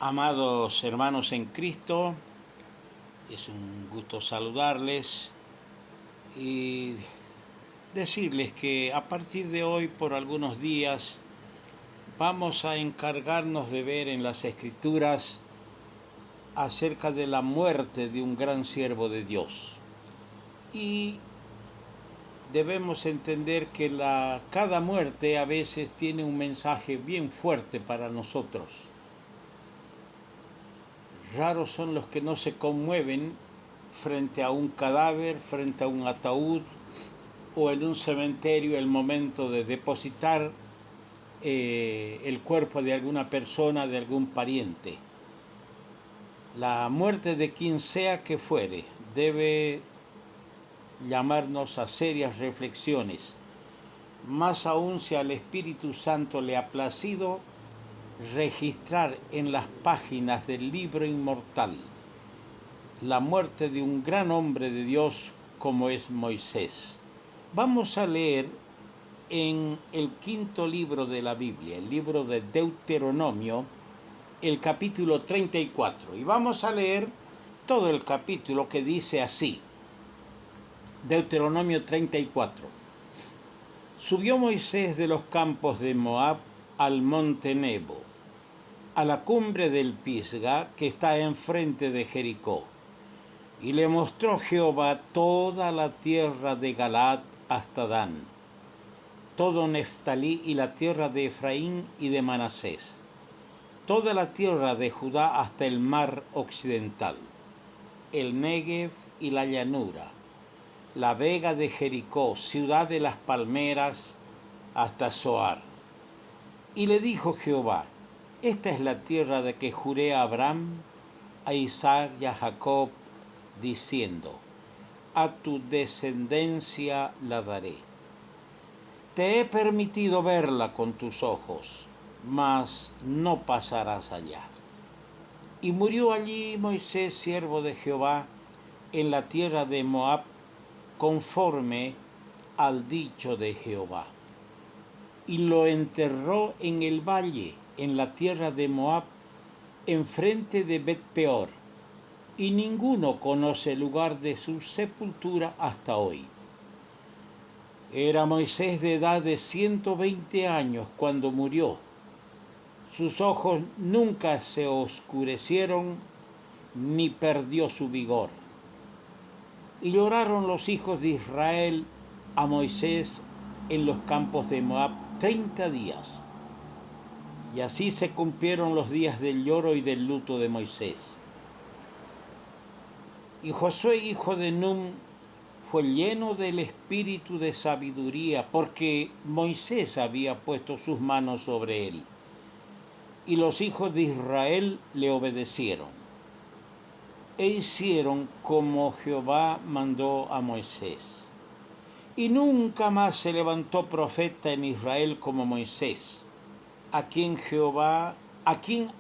Amados hermanos en Cristo, es un gusto saludarles y decirles que a partir de hoy, por algunos días, vamos a encargarnos de ver en las Escrituras acerca de la muerte de un gran siervo de Dios. Y debemos entender que cada muerte a veces tiene un mensaje bien fuerte para nosotros. Raros son los que no se conmueven frente a un cadáver, frente a un ataúd o en un cementerio el momento de depositar el cuerpo de alguna persona, de algún pariente. La muerte de quien sea que fuere debe llamarnos a serias reflexiones, más aún si al Espíritu Santo le ha placido registrar en las páginas del libro inmortal la muerte de un gran hombre de Dios como es Moisés. Vamos a leer en el quinto libro de la Biblia, el libro de Deuteronomio, el capítulo 34. Y vamos a leer todo el capítulo que dice así. Deuteronomio 34. Subió Moisés de los campos de Moab al monte Nebo, a la cumbre del Pisga que está enfrente de Jericó. Y le mostró Jehová toda la tierra de Galaad hasta Dan, todo Neftalí y la tierra de Efraín y de Manasés, toda la tierra de Judá hasta el mar occidental, el Negev y la llanura, la vega de Jericó, ciudad de las palmeras, hasta Zoar. Y le dijo Jehová: esta es la tierra de que juré a Abraham, a Isaac y a Jacob, diciendo: a tu descendencia la daré. Te he permitido verla con tus ojos, mas no pasarás allá. Y murió allí Moisés, siervo de Jehová, en la tierra de Moab, conforme al dicho de Jehová. Y lo enterró en el valle, en la tierra de Moab, enfrente de Bet-peor, y ninguno conoce el lugar de su sepultura hasta hoy. Era Moisés de edad de 120 años cuando murió. Sus ojos nunca se oscurecieron, ni perdió su vigor. Y lloraron los hijos de Israel a Moisés en los campos de Moab 30 días. Y así se cumplieron los días del lloro y del luto de Moisés. Y Josué, hijo de Nun, fue lleno del espíritu de sabiduría, porque Moisés había puesto sus manos sobre él. Y los hijos de Israel le obedecieron, e hicieron como Jehová mandó a Moisés. Y nunca más se levantó profeta en Israel como Moisés, a quien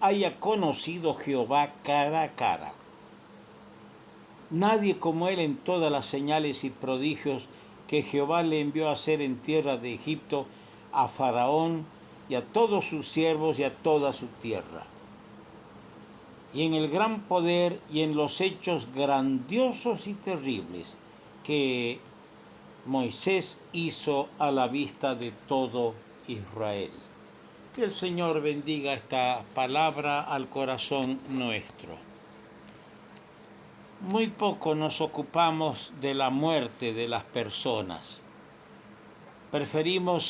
haya conocido Jehová cara a cara. Nadie como él en todas las señales y prodigios que Jehová le envió a hacer en tierra de Egipto a Faraón y a todos sus siervos y a toda su tierra. Y en el gran poder y en los hechos grandiosos y terribles que Moisés hizo a la vista de todo Israel. Que el Señor bendiga esta palabra al corazón nuestro. Muy poco nos ocupamos de la muerte de las personas. Preferimos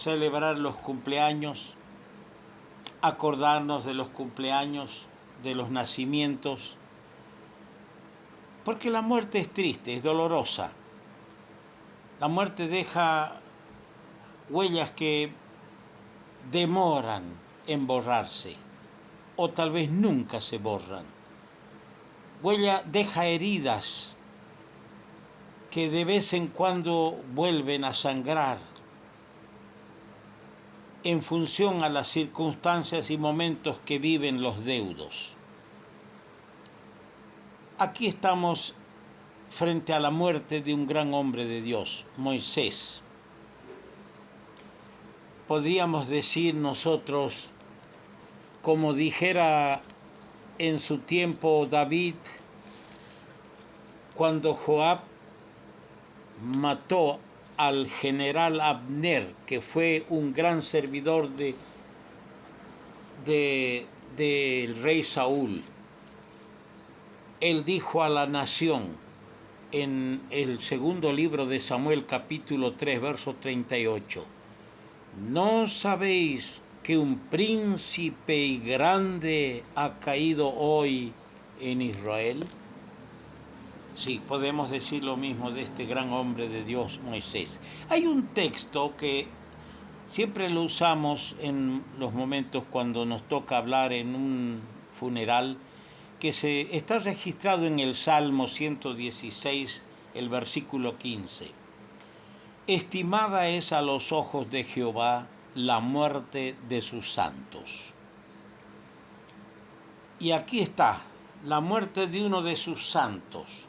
celebrar los cumpleaños, acordarnos de los cumpleaños, de los nacimientos, porque la muerte es triste, es dolorosa. La muerte deja huellas que demoran en borrarse, o tal vez nunca se borran. Deja heridas que de vez en cuando vuelven a sangrar en función a las circunstancias y momentos que viven los deudos. Aquí estamos frente a la muerte de un gran hombre de Dios, Moisés. Podríamos decir nosotros como dijera en su tiempo David, cuando Joab mató al general Abner, que fue un gran servidor del rey Saúl. Él dijo a la nación en el segundo libro de Samuel, capítulo 3, verso 38, ¿no sabéis que un príncipe y grande ha caído hoy en Israel? Sí, podemos decir lo mismo de este gran hombre de Dios, Moisés. Hay un texto que siempre lo usamos en los momentos cuando nos toca hablar en un funeral, que está registrado en el Salmo 116, el versículo 15. Estimada es a los ojos de Jehová la muerte de sus santos. Y aquí está, la muerte de uno de sus santos,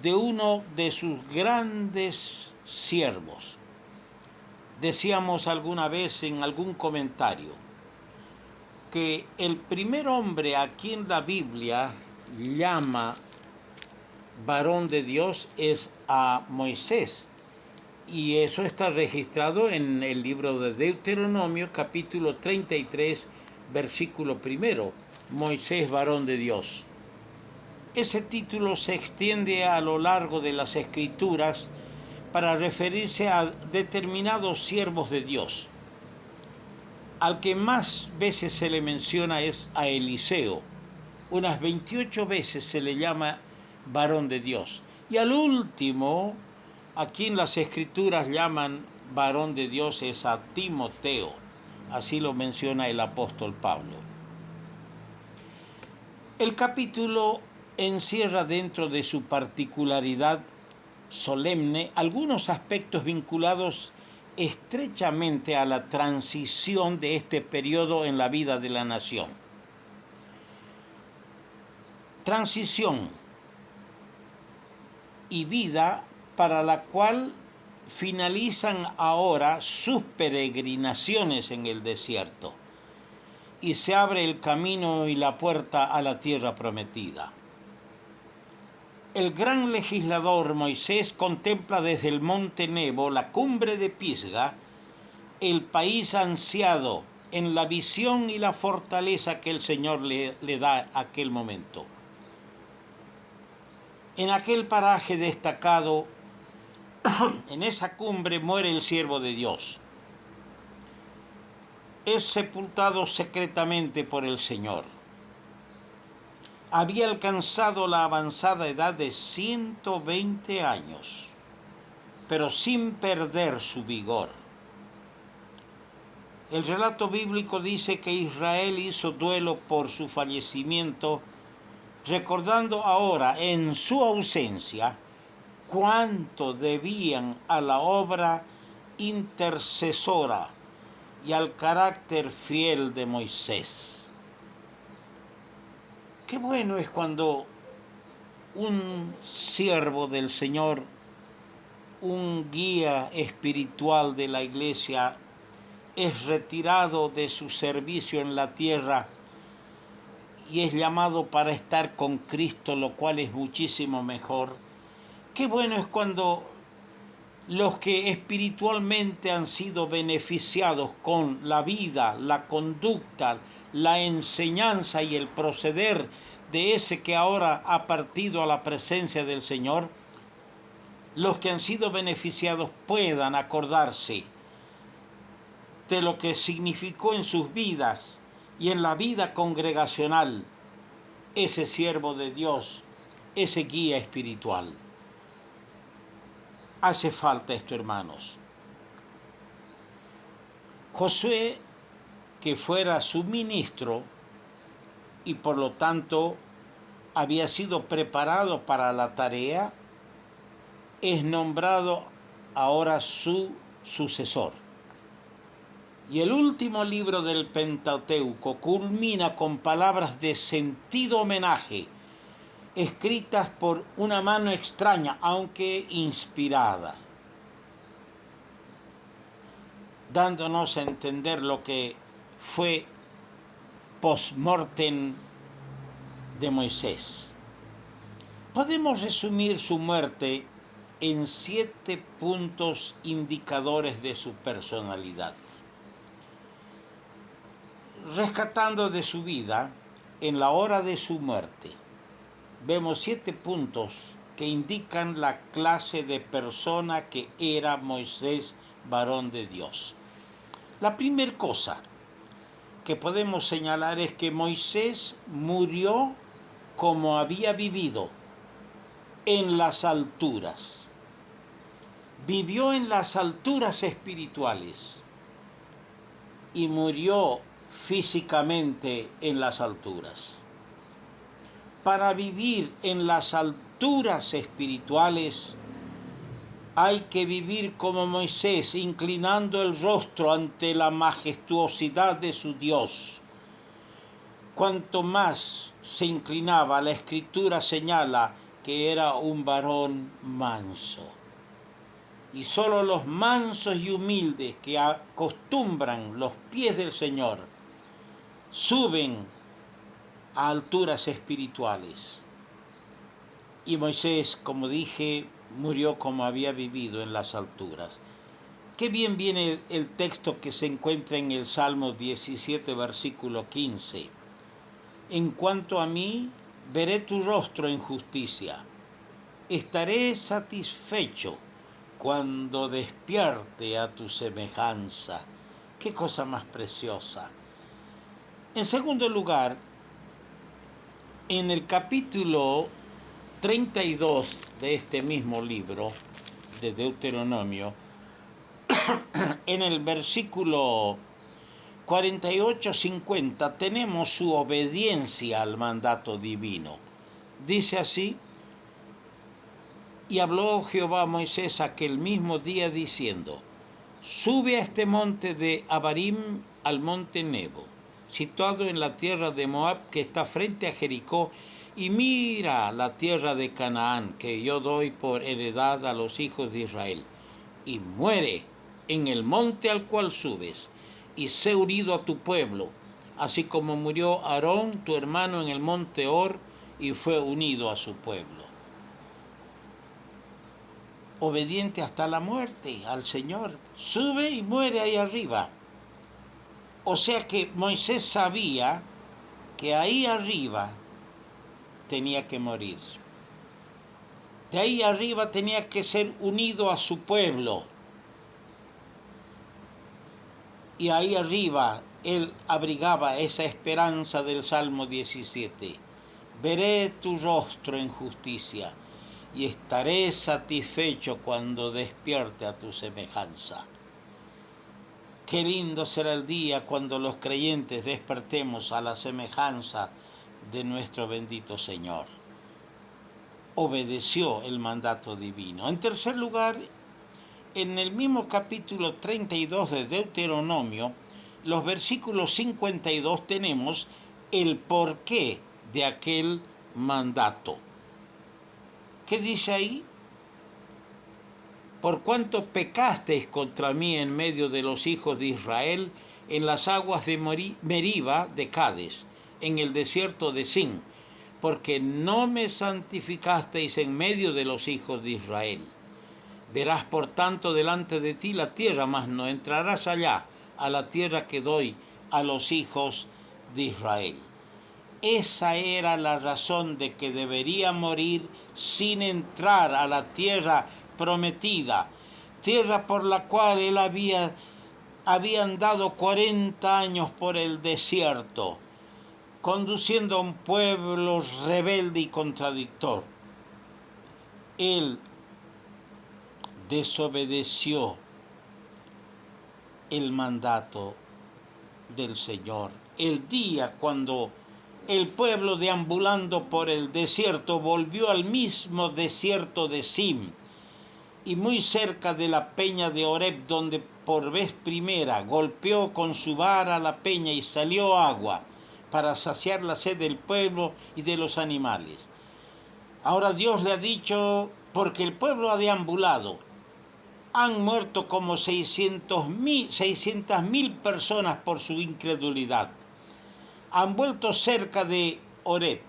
de uno de sus grandes siervos. Decíamos alguna vez en algún comentario que el primer hombre a quien la Biblia llama varón de Dios es a Moisés. Y eso está registrado en el libro de Deuteronomio, capítulo 33, versículo 1. Moisés, varón de Dios. Ese título se extiende a lo largo de las Escrituras para referirse a determinados siervos de Dios. Al que más veces se le menciona es a Eliseo. Unas 28 veces se le llama varón de Dios. Y al último, a quien las Escrituras llaman varón de Dios, es a Timoteo. Así lo menciona el apóstol Pablo. El capítulo encierra dentro de su particularidad solemne algunos aspectos vinculados estrechamente a la transición de este periodo en la vida de la nación. Transición y vida para la cual finalizan ahora sus peregrinaciones en el desierto y se abre el camino y la puerta a la tierra prometida. El gran legislador Moisés contempla desde el monte Nebo, la cumbre de Pisga, el país ansiado en la visión y la fortaleza que el Señor le da a aquel momento. En aquel paraje destacado, en esa cumbre muere el siervo de Dios. Es sepultado secretamente por el Señor. Había alcanzado la avanzada edad de 120 años, pero sin perder su vigor. El relato bíblico dice que Israel hizo duelo por su fallecimiento, recordando ahora en su ausencia cuánto debían a la obra intercesora y al carácter fiel de Moisés. Qué bueno es cuando un siervo del Señor, un guía espiritual de la iglesia, es retirado de su servicio en la tierra y es llamado para estar con Cristo, lo cual es muchísimo mejor. Qué bueno es cuando los que espiritualmente han sido beneficiados con la vida, la conducta, la enseñanza y el proceder de ese que ahora ha partido a la presencia del Señor, los que han sido beneficiados puedan acordarse de lo que significó en sus vidas y en la vida congregacional ese siervo de Dios, ese guía espiritual. Hace falta esto, hermanos. Josué, que fuera su ministro y por lo tanto había sido preparado para la tarea, es nombrado ahora su sucesor. Y el último libro del Pentateuco culmina con palabras de sentido homenaje, escritas por una mano extraña, aunque inspirada, dándonos a entender lo que fue post-mortem de Moisés. Podemos resumir su muerte en 7 puntos indicadores de su personalidad. Rescatando de su vida, en la hora de su muerte, vemos 7 puntos que indican la clase de persona que era Moisés, varón de Dios. La primera cosa que podemos señalar es que Moisés murió como había vivido, en las alturas. Vivió en las alturas espirituales y murió físicamente en las alturas. Para vivir en las alturas espirituales hay que vivir como Moisés, inclinando el rostro ante la majestuosidad de su Dios. Cuanto más se inclinaba, la Escritura señala que era un varón manso. Y solo los mansos y humildes que acostumbran los pies del Señor suben a alturas espirituales. Y Moisés, como dije, murió como había vivido en las alturas. Qué bien viene el texto que se encuentra en el Salmo 17, versículo 15. En cuanto a mí, veré tu rostro en justicia. Estaré satisfecho cuando despierte a tu semejanza. Qué cosa más preciosa. En segundo lugar, en el capítulo 32 de este mismo libro de Deuteronomio, en el versículo 48-50 tenemos su obediencia al mandato divino. Dice así: y habló Jehová a Moisés aquel mismo día diciendo: sube a este monte de Abarim al monte Nebo, situado en la tierra de Moab que está frente a Jericó, y mira la tierra de Canaán que yo doy por heredad a los hijos de Israel, y muere en el monte al cual subes, y sé unido a tu pueblo, así como murió Aarón tu hermano en el monte Hor, y fue unido a su pueblo. Obediente hasta la muerte al Señor, sube y muere ahí arriba. O sea que Moisés sabía que ahí arriba tenía que morir. De ahí arriba tenía que ser unido a su pueblo. Y ahí arriba él abrigaba esa esperanza del Salmo 17. Veré tu rostro en justicia y estaré satisfecho cuando despierte a tu semejanza. Qué lindo será el día cuando los creyentes despertemos a la semejanza de nuestro bendito Señor. Obedeció el mandato divino. En tercer lugar, en el mismo capítulo 32 de Deuteronomio, los versículos 52, tenemos el porqué de aquel mandato. ¿Qué dice ahí? Por cuanto pecasteis contra mí en medio de los hijos de Israel, en las aguas de Meriba de Cades, en el desierto de Sin, porque no me santificasteis en medio de los hijos de Israel. Verás por tanto delante de ti la tierra, mas no entrarás allá, a la tierra que doy a los hijos de Israel. Esa era la razón de que debería morir sin entrar a la tierra prometida, tierra por la cual él había andado 40 años por el desierto, conduciendo a un pueblo rebelde y contradictor. Él desobedeció el mandato del Señor. El día cuando el pueblo, deambulando por el desierto, volvió al mismo desierto de Sim, y muy cerca de la peña de Horeb, donde por vez primera golpeó con su vara la peña y salió agua para saciar la sed del pueblo y de los animales. Ahora Dios le ha dicho, porque el pueblo ha deambulado, han muerto como 600.000 personas por su incredulidad. han vuelto cerca de Horeb,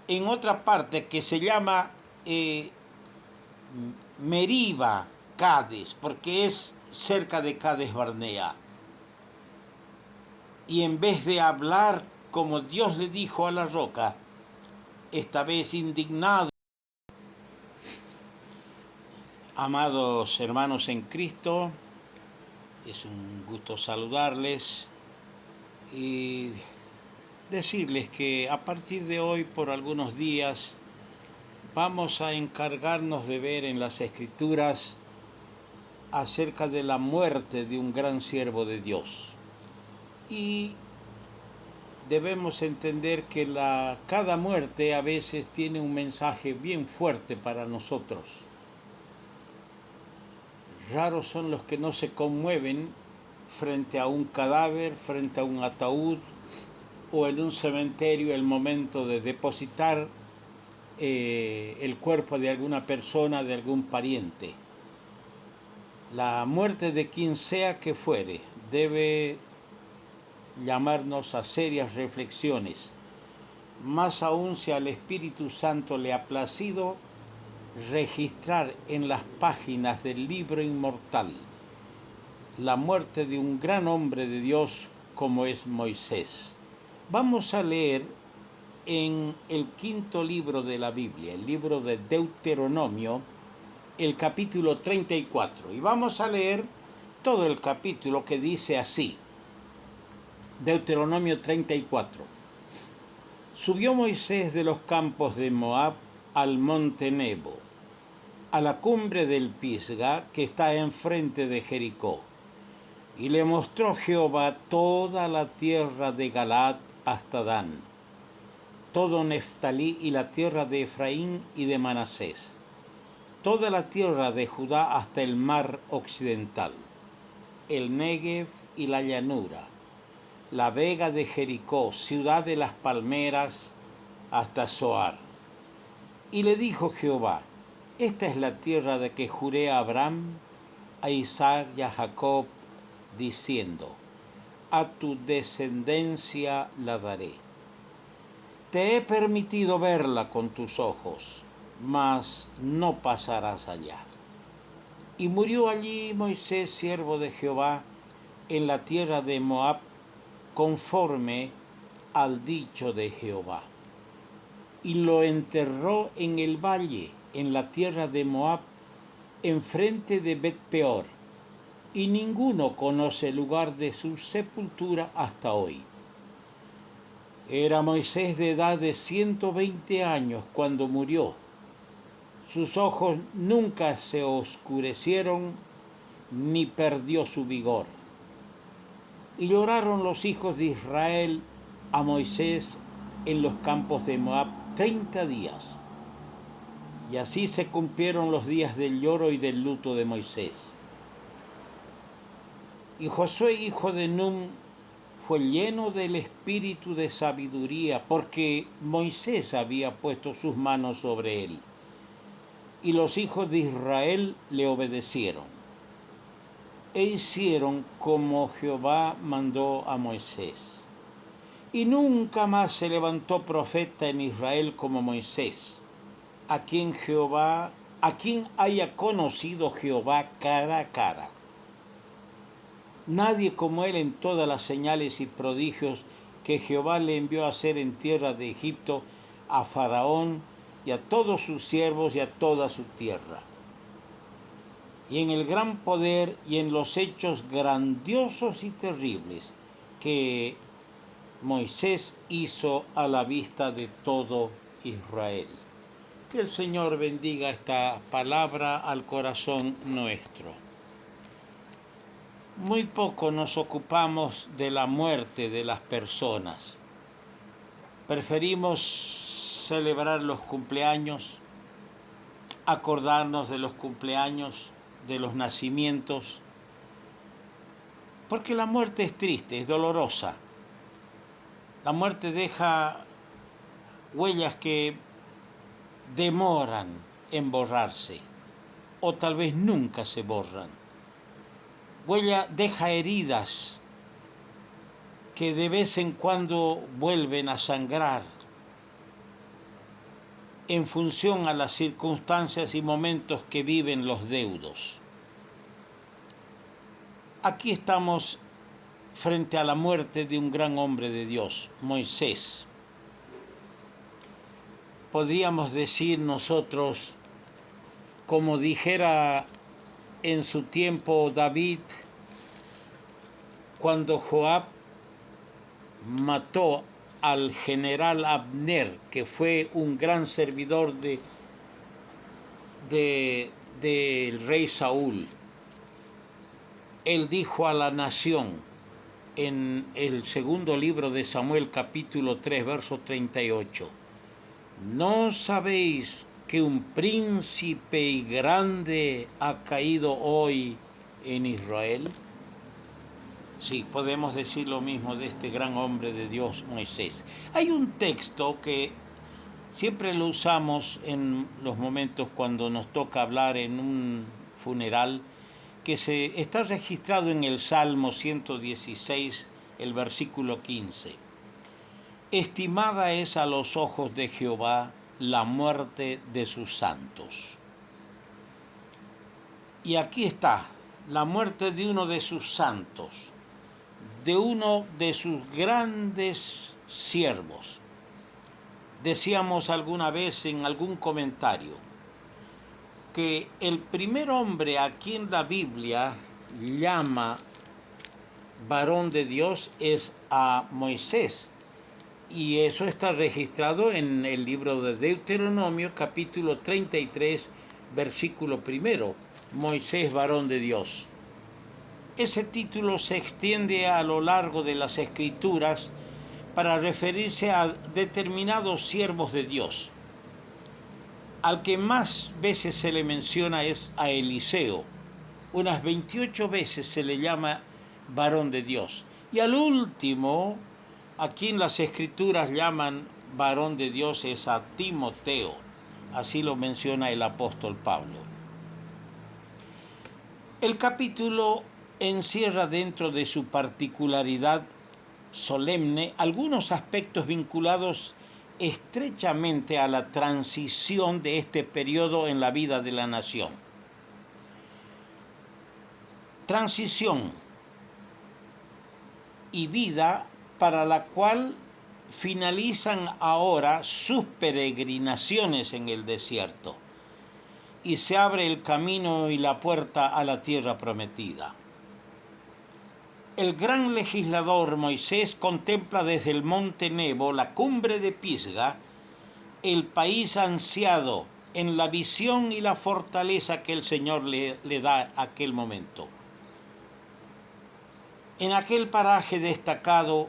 en otra parte que se llama Meriba, Cades, porque es cerca de Cades Barnea. Y en vez de hablar como Dios le dijo a la roca, esta vez indignado. Amados hermanos en Cristo, es un gusto saludarles y decirles que a partir de hoy, por algunos días, vamos a encargarnos de ver en las Escrituras acerca de la muerte de un gran siervo de Dios. Y debemos entender que cada muerte a veces tiene un mensaje bien fuerte para nosotros. Raros son los que no se conmueven frente a un cadáver, frente a un ataúd o en un cementerio el momento de depositar el cuerpo de alguna persona, de algún pariente. La muerte de quien sea que fuere debe llamarnos a serias reflexiones, más aún si al Espíritu Santo le ha placido registrar en las páginas del libro inmortal la muerte de un gran hombre de Dios como es Moisés. Vamos a leer en el quinto libro de la Biblia, el libro de Deuteronomio, el capítulo 34. Y vamos a leer todo el capítulo que dice así. Deuteronomio 34. Subió Moisés de los campos de Moab al monte Nebo, a la cumbre del Pisga que está enfrente de Jericó. Y le mostró Jehová toda la tierra de Galaad hasta Dan, todo Neftalí y la tierra de Efraín y de Manasés, toda la tierra de Judá hasta el mar occidental, el Negev y la llanura, la vega de Jericó, ciudad de las palmeras, hasta Zoar. Y le dijo Jehová: esta es la tierra de que juré a Abraham, a Isaac y a Jacob, diciendo: a tu descendencia la daré. Te he permitido verla con tus ojos, mas no pasarás allá. Y murió allí Moisés, siervo de Jehová, en la tierra de Moab, conforme al dicho de Jehová. Y lo enterró en el valle, en la tierra de Moab, enfrente de Bet-peor, y ninguno conoce el lugar de su sepultura hasta hoy. Era Moisés de edad de 120 años cuando murió. Sus ojos nunca se oscurecieron, ni perdió su vigor. Y lloraron los hijos de Israel a Moisés en los campos de Moab 30 días. Y así se cumplieron los días del lloro y del luto de Moisés. Y Josué, hijo de Nun, fue lleno del espíritu de sabiduría, porque Moisés había puesto sus manos sobre él. Y los hijos de Israel le obedecieron, e hicieron como Jehová mandó a Moisés. Y nunca más se levantó profeta en Israel como Moisés, a quien haya conocido Jehová cara a cara. Nadie como él en todas las señales y prodigios que Jehová le envió a hacer en tierra de Egipto a Faraón y a todos sus siervos y a toda su tierra. Y en el gran poder y en los hechos grandiosos y terribles que Moisés hizo a la vista de todo Israel. Que el Señor bendiga esta palabra al corazón nuestro. Muy poco nos ocupamos de la muerte de las personas. Preferimos celebrar los cumpleaños, acordarnos de los cumpleaños, de los nacimientos, porque la muerte es triste, es dolorosa. La muerte deja huellas que demoran en borrarse, o tal vez nunca se borran. Deja heridas que de vez en cuando vuelven a sangrar en función a las circunstancias y momentos que viven los deudos. Aquí estamos frente a la muerte de un gran hombre de Dios, Moisés. Podríamos decir nosotros, como dijera en su tiempo David, cuando Joab mató al general Abner, que fue un gran servidor del rey Saúl. Él dijo a la nación en el segundo libro de Samuel, capítulo 3, verso 38, ¿no sabéis que un príncipe y grande ha caído hoy en Israel? Sí, podemos decir lo mismo de este gran hombre de Dios, Moisés. Hay un texto que siempre lo usamos en los momentos cuando nos toca hablar en un funeral, que está registrado en el Salmo 116, el versículo 15. Estimada es a los ojos de Jehová la muerte de sus santos. Y aquí está, la muerte de uno de sus santos, de uno de sus grandes siervos. Decíamos alguna vez en algún comentario que el primer hombre a quien la Biblia llama varón de Dios es a Moisés. Y eso está registrado en el libro de Deuteronomio, capítulo 33, versículo 1. Moisés, varón de Dios. Ese título se extiende a lo largo de las Escrituras para referirse a determinados siervos de Dios. Al que más veces se le menciona es a Eliseo. Unas 28 veces se le llama varón de Dios. Y al último, a quien las Escrituras llaman varón de Dios, es a Timoteo. Así lo menciona el apóstol Pablo. El capítulo encierra dentro de su particularidad solemne algunos aspectos vinculados estrechamente a la transición de este periodo en la vida de la nación. Transición y vida para la cual finalizan ahora sus peregrinaciones en el desierto y se abre el camino y la puerta a la tierra prometida. El gran legislador Moisés contempla desde el monte Nebo, la cumbre de Pisga, el país ansiado en la visión y la fortaleza que el Señor le da a aquel momento. En aquel paraje destacado,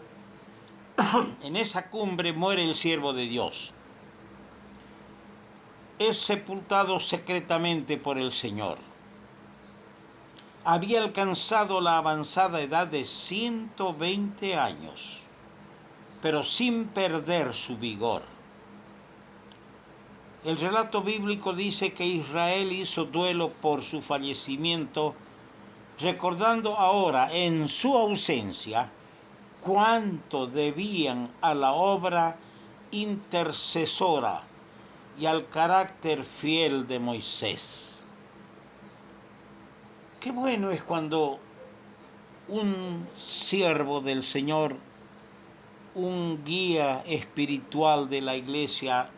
en esa cumbre muere el siervo de Dios. Es sepultado secretamente por el Señor. Había alcanzado la avanzada edad de 120 años, pero sin perder su vigor. El relato bíblico dice que Israel hizo duelo por su fallecimiento, recordando ahora en su ausencia cuánto debían a la obra intercesora y al carácter fiel de Moisés. Qué bueno es cuando un siervo del Señor, un guía espiritual de la iglesia,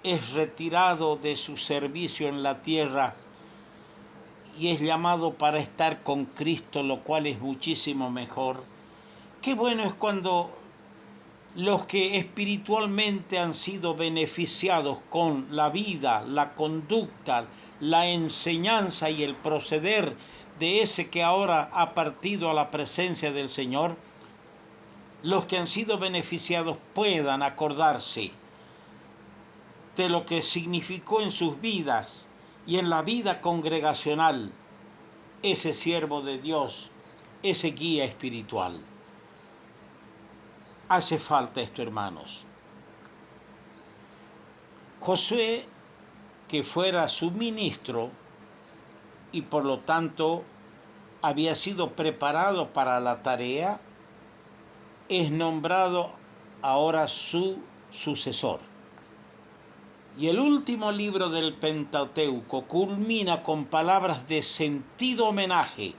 es retirado de su servicio en la tierra y es llamado para estar con Cristo, lo cual es muchísimo mejor. Qué bueno es cuando los que espiritualmente han sido beneficiados con la vida, la conducta, la enseñanza y el proceder de ese que ahora ha partido a la presencia del Señor, los que han sido beneficiados puedan acordarse de lo que significó en sus vidas y en la vida congregacional ese siervo de Dios, ese guía espiritual. Hace falta esto, hermanos. Josué, que fuera su ministro y por lo tanto había sido preparado para la tarea, es nombrado ahora su sucesor. Y el último libro del Pentateuco culmina con palabras de sentido homenaje,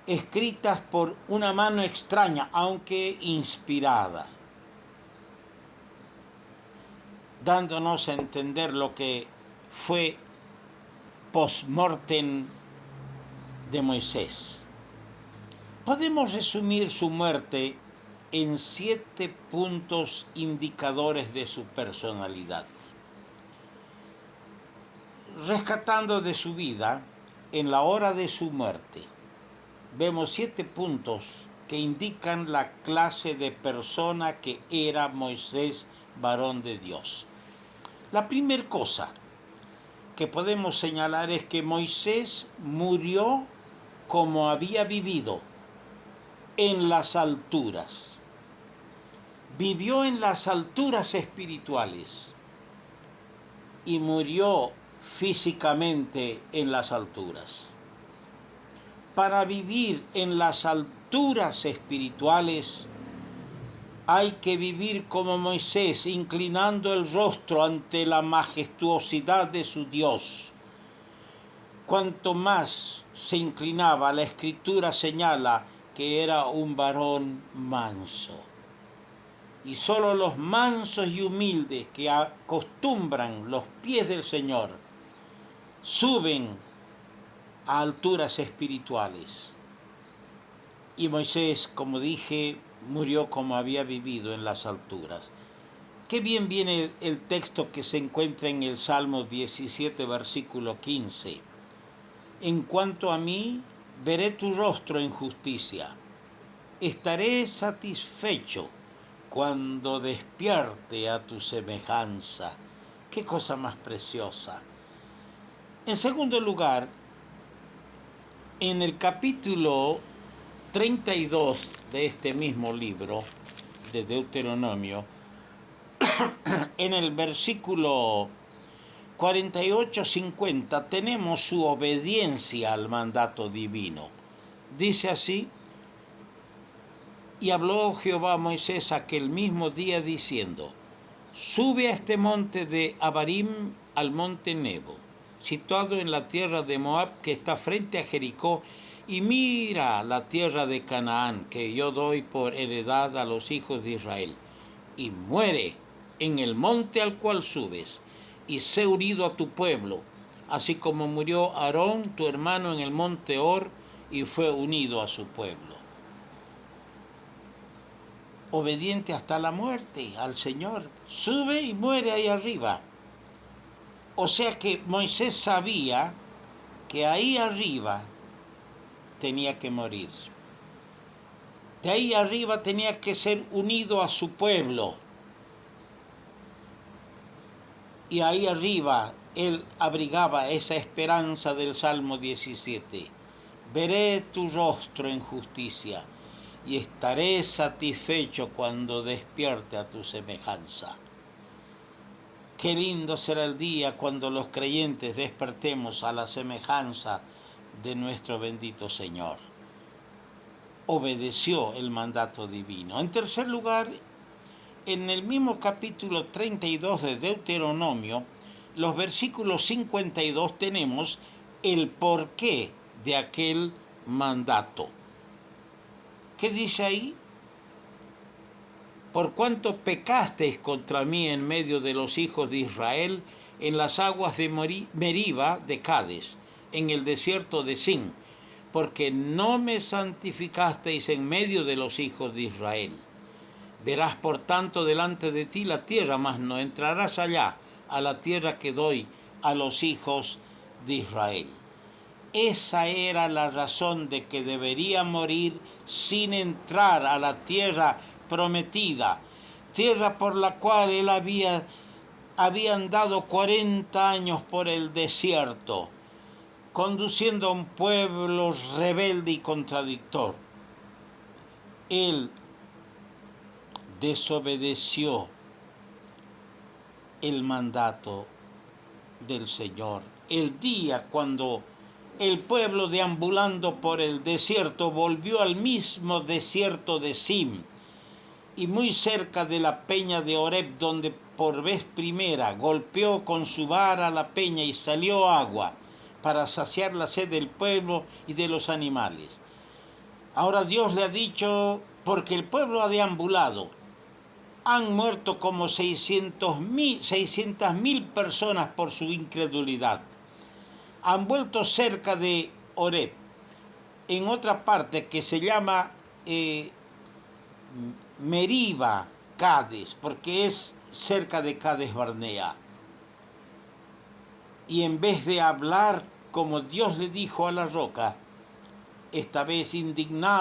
escritas por una mano extraña, aunque inspirada, dándonos a entender lo que fue post-mortem de Moisés. Podemos resumir su muerte en 7 puntos indicadores de su personalidad. Rescatando de su vida, en la hora de su muerte, vemos 7 puntos que indican la clase de persona que era Moisés, varón de Dios. La primera cosa que podemos señalar es que Moisés murió como había vivido, en las alturas. Vivió en las alturas espirituales y murió físicamente en las alturas. Para vivir en las alturas espirituales hay que vivir como Moisés, inclinando el rostro ante la majestuosidad de su Dios. Cuanto más se inclinaba, la Escritura señala que era un varón manso. Y solo los mansos y humildes que acostumbran los pies del Señor suben a alturas espirituales. Y Moisés, como dije, murió como había vivido en las alturas. Qué bien viene el texto que se encuentra en el Salmo 17, versículo 15. En cuanto a mí, veré tu rostro en justicia. Estaré satisfecho cuando despierte a tu semejanza. Qué cosa más preciosa. En segundo lugar, en el capítulo 32 de este mismo libro de Deuteronomio, en el versículo 48-50 tenemos su obediencia al mandato divino. Dice así: y habló Jehová a Moisés aquel mismo día diciendo: sube a este monte de Abarim, al monte Nebo, situado en la tierra de Moab, que está frente a Jericó, y mira la tierra de Canaán, que yo doy por heredad a los hijos de Israel, y muere en el monte al cual subes, y sé unido a tu pueblo, así como murió Aarón, tu hermano, en el monte Hor, y fue unido a su pueblo. Obediente hasta la muerte al Señor, sube y muere ahí arriba. O sea que Moisés sabía que ahí arriba tenía que morir. De ahí arriba tenía que ser unido a su pueblo. Y ahí arriba él abrigaba esa esperanza del Salmo 17. Veré tu rostro en justicia y estaré satisfecho cuando despierte a tu semejanza. Qué lindo será el día cuando los creyentes despertemos a la semejanza de nuestro bendito Señor. Obedeció el mandato divino. En tercer lugar, en el mismo capítulo 32 de Deuteronomio, los versículos 52, tenemos el porqué de aquel mandato. ¿Qué dice ahí? Por cuanto pecasteis contra mí en medio de los hijos de Israel, en las aguas de Meriba de Cades, en el desierto de Sin, porque no me santificasteis en medio de los hijos de Israel. Verás por tanto delante de ti la tierra, mas no entrarás allá, a la tierra que doy a los hijos de Israel. Esa era la razón de que debería morir sin entrar a la tierra prometida, tierra por la cual él había andado 40 años por el desierto, conduciendo a un pueblo rebelde y contradictor. Él desobedeció el mandato del Señor. El día cuando el pueblo, deambulando por el desierto, volvió al mismo desierto de Sim, y muy cerca de la peña de Horeb, donde por vez primera golpeó con su vara la peña y salió agua para saciar la sed del pueblo y de los animales. Ahora Dios le ha dicho, porque el pueblo ha deambulado, han muerto como 600.000 personas por su incredulidad. Han vuelto cerca de Horeb, en otra parte que se llama Meriba, Cades, porque es cerca de Cades Barnea. Y en vez de hablar como Dios le dijo a la roca, esta vez indignado,